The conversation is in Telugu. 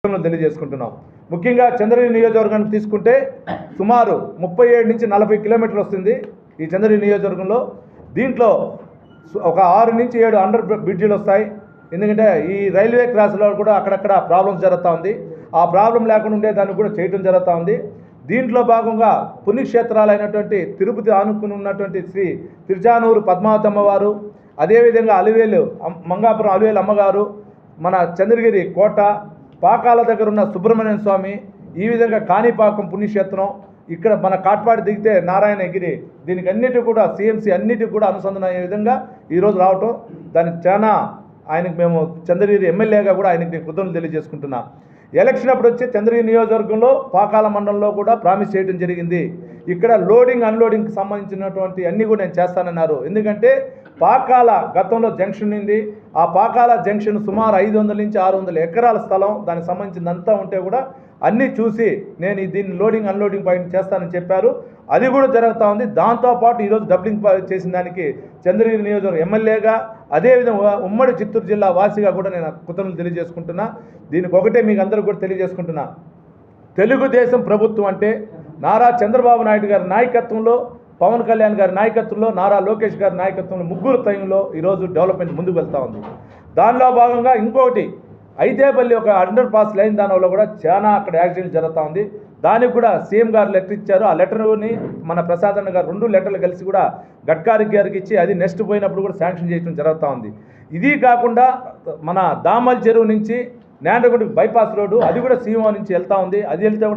తెలియజేసుకుంటున్నాం. ముఖ్యంగా చంద్రగిరి నియోజకవర్గాన్ని తీసుకుంటే సుమారు 37 నుంచి 40 కిలోమీటర్లు వస్తుంది ఈ చంద్రగిరి నియోజకవర్గంలో. దీంట్లో ఒక 6 నుంచి 7 అండర్ బ్రిడ్జిలు వస్తాయి. ఎందుకంటే ఈ రైల్వే క్రాస్లో కూడా అక్కడక్కడ ప్రాబ్లమ్స్ జరుగుతూ ఉంది. ఆ ప్రాబ్లం లేకుండా ఉండేదాన్ని కూడా చేయడం జరుగుతూ ఉంది. దీంట్లో భాగంగా పుణ్యక్షేత్రాలైనటువంటి తిరుపతి ఆనుకుని ఉన్నటువంటి శ్రీ తిరుచానూరు పద్మావతమ్మ వారు, అదేవిధంగా అలివేలు మంగాపురం అలివేలు అమ్మగారు, మన చంద్రగిరి కోట, పాకాల దగ్గర ఉన్న సుబ్రహ్మణ్య స్వామి, ఈ విధంగా కాణిపాకం పుణ్యక్షేత్రం, ఇక్కడ మన కాట్పాడి దిగితే నారాయణగిరి, దీనికి అన్నిటి కూడా సిఎంసి అన్నిటికి కూడా అనుసంధానం అయ్యే విధంగా ఈరోజు రావటం, దానికి చాలా ఆయనకు మేము చంద్రగిరి ఎమ్మెల్యేగా కూడా ఆయనకి కృతజ్ఞతలు తెలియజేసుకుంటున్నాం. ఎలక్షన్ అప్పుడు వచ్చి చంద్రగిరి నియోజకవర్గంలో పాకాల మండలంలో కూడా ప్రామిస్ చేయడం జరిగింది. ఇక్కడ లోడింగ్ అన్లోడింగ్కి సంబంధించినటువంటి అన్నీ కూడా నేను చేస్తానన్నారు. ఎందుకంటే పాకాల గతంలో జంక్షన్ ఉంది. ఆ పాకాల జంక్షన్ సుమారు 500 నుంచి 600 ఎకరాల స్థలం, దానికి సంబంధించిందంతా ఉంటే కూడా అన్నీ చూసి నేను దీన్ని లోడింగ్ అన్లోడింగ్ పాయింట్ చేస్తానని చెప్పారు. అది కూడా జరుగుతూ ఉంది. దాంతోపాటు ఈరోజు డబ్లింగ్ చేసిన దానికి చంద్రగిరి నియోజకవర్గం ఎమ్మెల్యేగా, అదేవిధంగా ఉమ్మడి చిత్తూరు జిల్లా వాసిగా కూడా నేను కృతజ్ఞతలు తెలియజేసుకుంటున్నా. దీనికి ఒకటే మీకు అందరూ కూడా తెలియజేసుకుంటున్నా, తెలుగుదేశం ప్రభుత్వం అంటే నారా చంద్రబాబు నాయుడు గారి నాయకత్వంలో, పవన్ కళ్యాణ్ గారి నాయకత్వంలో, నారా లోకేష్ గారి నాయకత్వంలో ముగ్గురు టైంలో ఈరోజు డెవలప్మెంట్ ముందుకు వెళ్తూ ఉంది. దానిలో భాగంగా ఇంకొకటి ఐదేపల్లి ఒక అండర్ పాస్ లైన్ దానిలో కూడా చాలా అక్కడ యాక్సిడెంట్ జరుగుతూ ఉంది. దానికి కూడా సీఎం గారు లెటర్ ఇచ్చారు. ఆ లెటర్ని మన ప్రసాద్ అన్న గారు 2 లెటర్లు కలిసి కూడా గడ్కారీ గారికి ఇచ్చి అది నెక్స్ట్ పోయినప్పుడు కూడా శాంక్షన్ చేయడం జరుగుతూ ఉంది. ఇది కాకుండా మన దామల్ చెరువు నుంచి నేండ్రగుంట బైపాస్ రోడ్డు, అది కూడా సీఎం నుంచి వెళ్తూ ఉంది. అది వెళ్తే